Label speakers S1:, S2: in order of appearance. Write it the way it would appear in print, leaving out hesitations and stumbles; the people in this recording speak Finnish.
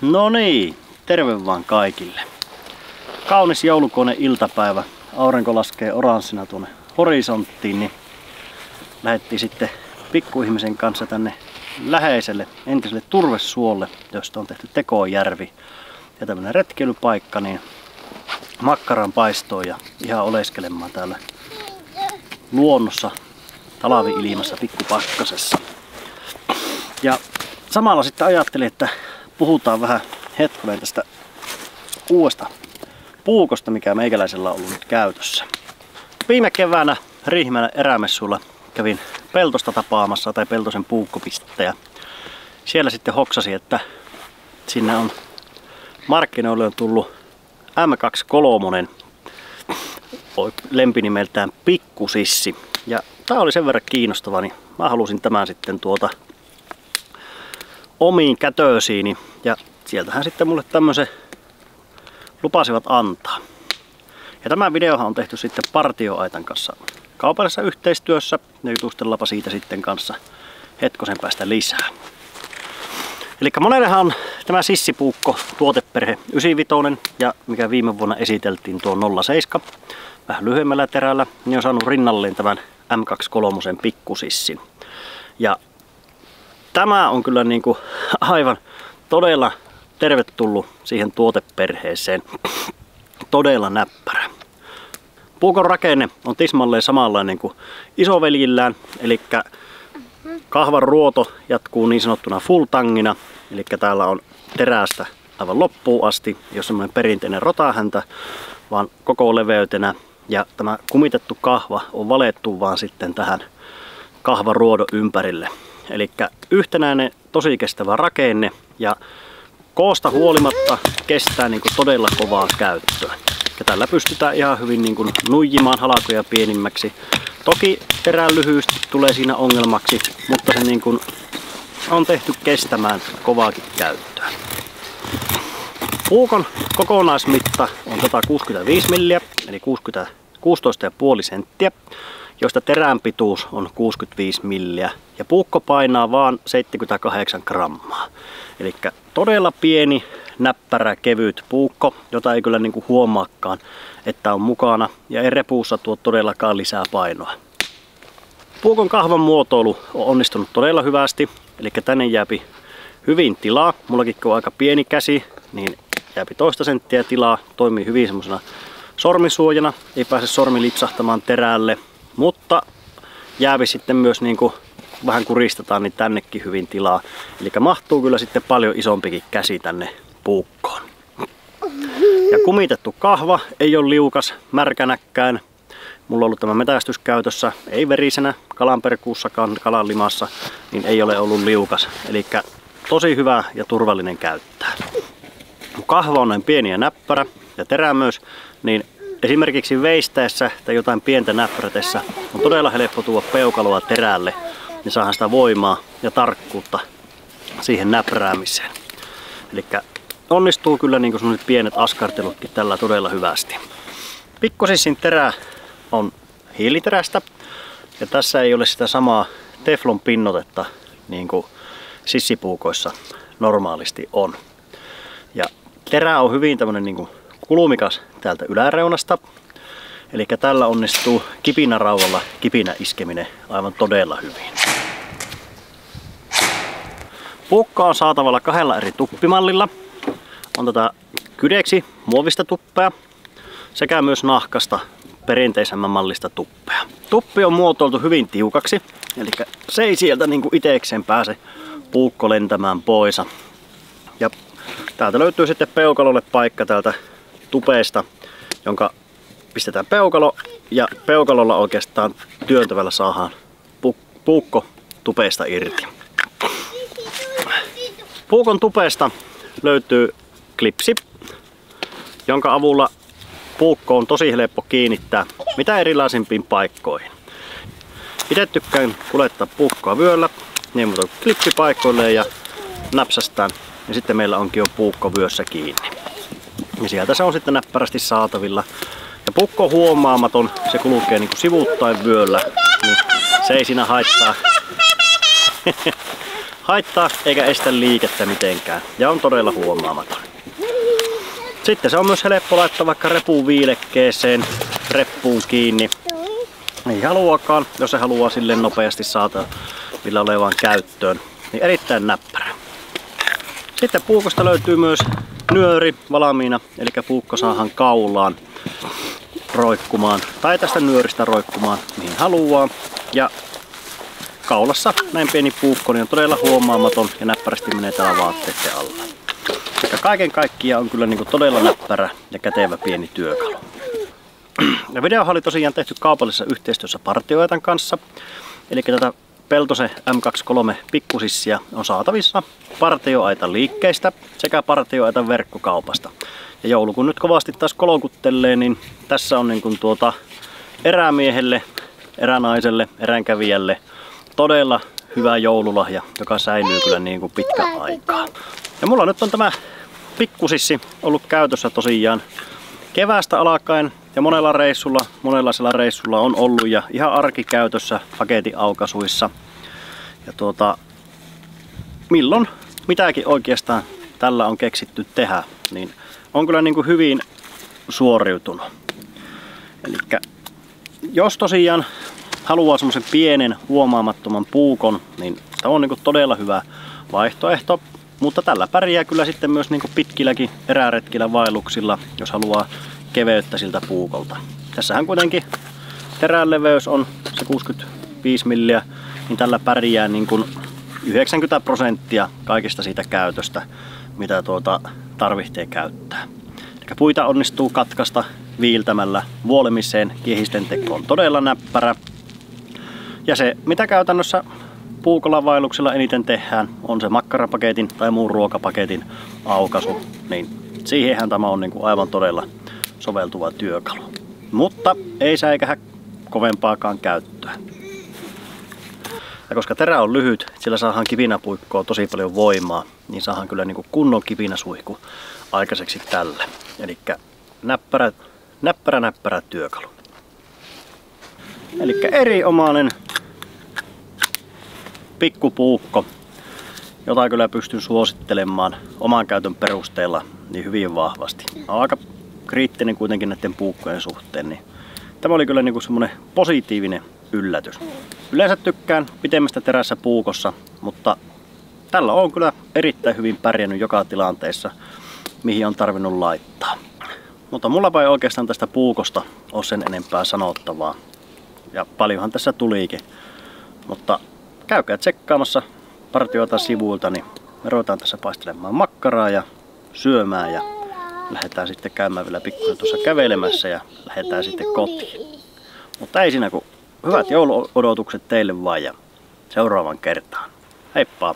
S1: No niin, terve vaan kaikille. Kaunis joulukuinen iltapäivä. Aurinko laskee oranssina tuonne horisonttiin, niin lähdettiin sitten pikkuihmisen kanssa tänne läheiselle entiselle turvesuolle, josta on tehty Tekojärvi. Ja tämmönen retkeilypaikka, niin makkaran paistoon ja ihan oleskelemaan täällä luonnossa talvi-ilmassa pikkupakkasessa. Ja samalla sitten ajattelin, että puhutaan vähän hetkonen tästä uudesta puukosta, mikä meikäläisellä on ollut nyt käytössä. Viime keväänä Riihimäen erämessuilla kävin Peltosta tapaamassa tai Peltosen puukkopistettä ja siellä sitten hoksasi, että sinne on markkinoille on tullut M23 lempinimeltään Pikkusissi. Ja tää oli sen verran kiinnostava, niin mä halusin tämän sitten omiin kätösiini. Ja sieltähän sitten mulle tämmösen lupasivat antaa. Ja tämä videohan on tehty sitten Partioaitan kanssa kaupallisessa yhteistyössä. Ja jutustellaanpa siitä sitten kanssa hetkosen päästä lisää. Eli monellehan on tämä sissipuukko tuoteperhe 95 ja mikä viime vuonna esiteltiin tuo 07 vähän lyhyemmällä terällä, niin on saanut rinnalleen tämän M23 Pikkusissin. Ja tämä on kyllä niin kuin aivan todella tervetullut siihen tuoteperheeseen. Todella näppärä. Puukon rakenne on tismalleen samanlainen kuin isoveljillään, eli kahvan ruoto jatkuu niin sanottuna full tangina, eli täällä on terästä aivan loppuun asti, jos semmoinen perinteinen rotahäntä, vaan koko leveytenä. Ja tämä kumitettu kahva on valettu vaan sitten tähän kahvan ruodon ympärille. Eli yhtenäinen tosi kestävä rakenne ja koosta huolimatta kestää niin kuin todella kovaa käyttöä. Ja tällä pystytään ihan hyvin niin kuin nuijimaan halkoja pienimmäksi. Toki terän lyhyys tulee siinä ongelmaksi, mutta se niin kuin on tehty kestämään kovaakin käyttöä. Puukon kokonaismitta on 165 milliä, eli 16,5 senttiä, josta terän pituus on 65 milliä. Ja puukko painaa vaan 78 grammaa. Eli todella pieni, näppärä, kevyt puukko, jota ei kyllä niinku huomaakaan, että on mukana. Ja ei repuussa tuo todellakaan lisää painoa. Puukon kahvan muotoilu on onnistunut todella hyvästi. Eli tänne jääpi hyvin tilaa. Mullakin on aika pieni käsi, niin jääpi toista senttiä tilaa. Toimii hyvin semmosena sormisuojana. Ei pääse sormi lipsahtamaan terälle. Mutta jääpi sitten myös niinku vähän kuristetaan, niin tännekin hyvin tilaa. Eli mahtuu kyllä sitten paljon isompikin käsi tänne puukkoon. Ja kumitettu kahva ei ole liukas märkänäkään. Mulla on ollut tämä metästys käytössä, ei verisenä, kalanperkuussakaan, kalanlimassa, niin ei ole ollut liukas. Eli tosi hyvä ja turvallinen käyttää. Kun kahva on näin pieni ja näppärä ja terä myös, niin esimerkiksi veistäessä tai jotain pientä näppärätessä on todella helppo tuoda peukaloa terälle, niin saadaan sitä voimaa ja tarkkuutta siihen näpräämiseen. Eli onnistuu kyllä niin kuin sellaiset pienet askartelutkin tällä todella hyvästi. Pikkusissin terä on hiiliterästä ja tässä ei ole sitä samaa teflon pinnotetta niin kuin sissipuukoissa normaalisti on. Ja terä on hyvin tämmönen niin kuin kulumikas täältä yläreunasta. Eli tällä onnistuu kipinäraudalla kipinä iskeminen aivan todella hyvin. Puukko on saatavalla 2 eri tuppimallilla. On tätä kydeksi muovista tuppea sekä myös nahkasta perinteisemmän mallista tuppea. Tuppi on muotoiltu hyvin tiukaksi, eli se ei sieltä niin kuin itekseen pääse puukko lentämään pois. Ja täältä löytyy sitten peukalolle paikka täältä tupeesta, jonka pistetään peukalo ja peukalolla oikeastaan työntävällä saadaan puukko tupeesta irti. Puukon tupeesta löytyy klipsi, jonka avulla puukko on tosi helppo kiinnittää mitä erilaisimpiin paikkoihin. Itse tykkään kuljettaa puukkoa vyöllä, niin muuta klippi paikoilleen ja napsastaan. Ja sitten meillä onkin jo puukko vyössä kiinni. Ja sieltä se on sitten näppärästi saatavilla. Ja puukko on huomaamaton, se kulkee niin kuin sivuuttain vyöllä, niin se ei siinä haittaa. haittaa eikä estä liikettä mitenkään ja on todella huomaamaton. Sitten se on myös helppo laittaa vaikka repuun viilekkeeseen, reppuun kiinni. Ei haluakaan, jos se haluaa silleen nopeasti saatavilla olevaan käyttöön, niin erittäin näppärä. Sitten puukosta löytyy myös nyöri valmiina, eli puukko saadaan kaulaan roikkumaan tai tästä nyöristä roikkumaan mihin haluaa. Ja kaulassa näin pieni puukko niin on todella huomaamaton ja näppärästi menee täällä vaatteiden alla. Ja kaiken kaikkiaan on kyllä niin kuin todella näppärä ja kätevä pieni työkalu. Ja videohan oli tosiaan tehty kaupallisessa yhteistyössä Partioaitan kanssa. Eli tätä Peltosen M23 pikkusissiä on saatavissa Partioaitan liikkeistä sekä Partioaitan verkkokaupasta. Ja joulu kun nyt kovasti taas kolkuttelee, niin tässä on niin kuin erämiehelle, eränaiselle, eränkävijälle todella hyvä joululahja, joka säilyy kyllä niin kuin pitkän aikaa. Ja mulla nyt on tämä pikkusissi ollut käytössä tosiaan keväästä alkaen ja monenlaisella reissulla on ollut ja ihan arkikäytössä paketin aukaisuissa. Ja milloin mitäkin oikeastaan tällä on keksitty tehdä, niin on kyllä niin kuin hyvin suoriutunut. Elikkä jos tosiaan haluaa semmoisen pienen huomaamattoman puukon, niin tämä on niin kuin todella hyvä vaihtoehto. Mutta tällä pärjää kyllä sitten myös niin kuin pitkilläkin eräretkillä vaelluksilla, jos haluaa keveyttä siltä puukolta. Tässähän kuitenkin terän leveys on se 65 milliä, niin tällä pärjää niin kuin 90% kaikista siitä käytöstä, mitä tarvitsee käyttää. Eli puita onnistuu katkaista viiltämällä, vuolemiseen, kiehisten teko on todella näppärä. Ja se, mitä käytännössä puukolla vaelluksella eniten tehdään, on se makkarapaketin tai muun ruokapaketin aukaisu, niin siihenhän tämä on niin kuin aivan todella soveltuva työkalu. Mutta ei säikähä kovempaakaan käyttöä. Ja koska terä on lyhyt, sillä saadaan kivinäpuikkoon tosi paljon voimaa, niin saadaan kyllä niin kuin kunnon kivinäsuihku aikaiseksi tällä. Eli näppärä työkalu. Eli erinomainen pikkupuukko, jota kyllä pystyn suosittelemaan oman käytön perusteella niin hyvin vahvasti. Olen aika kriittinen kuitenkin näiden puukkojen suhteen, niin tämä oli kyllä niinku semmoinen positiivinen yllätys. Yleensä tykkään pitemmästä terässä puukossa, mutta tällä on kyllä erittäin hyvin pärjännyt joka tilanteessa, mihin on tarvinnut laittaa. Mutta mulla ei oikeastaan tästä puukosta ole sen enempää sanottavaa. Ja paljonhan tässä tulikin. Mutta käykää tsekkaamassa Partioaitan sivuilta, niin me ruvetaan tässä paistelemaan makkaraa ja syömään ja lähdetään sitten käymään vielä pikkuisen tuossa kävelemässä ja lähdetään sitten kotiin. Mutta ei siinä kun hyvät jouluodotukset teille vaan ja seuraavan kertaan. Heippa!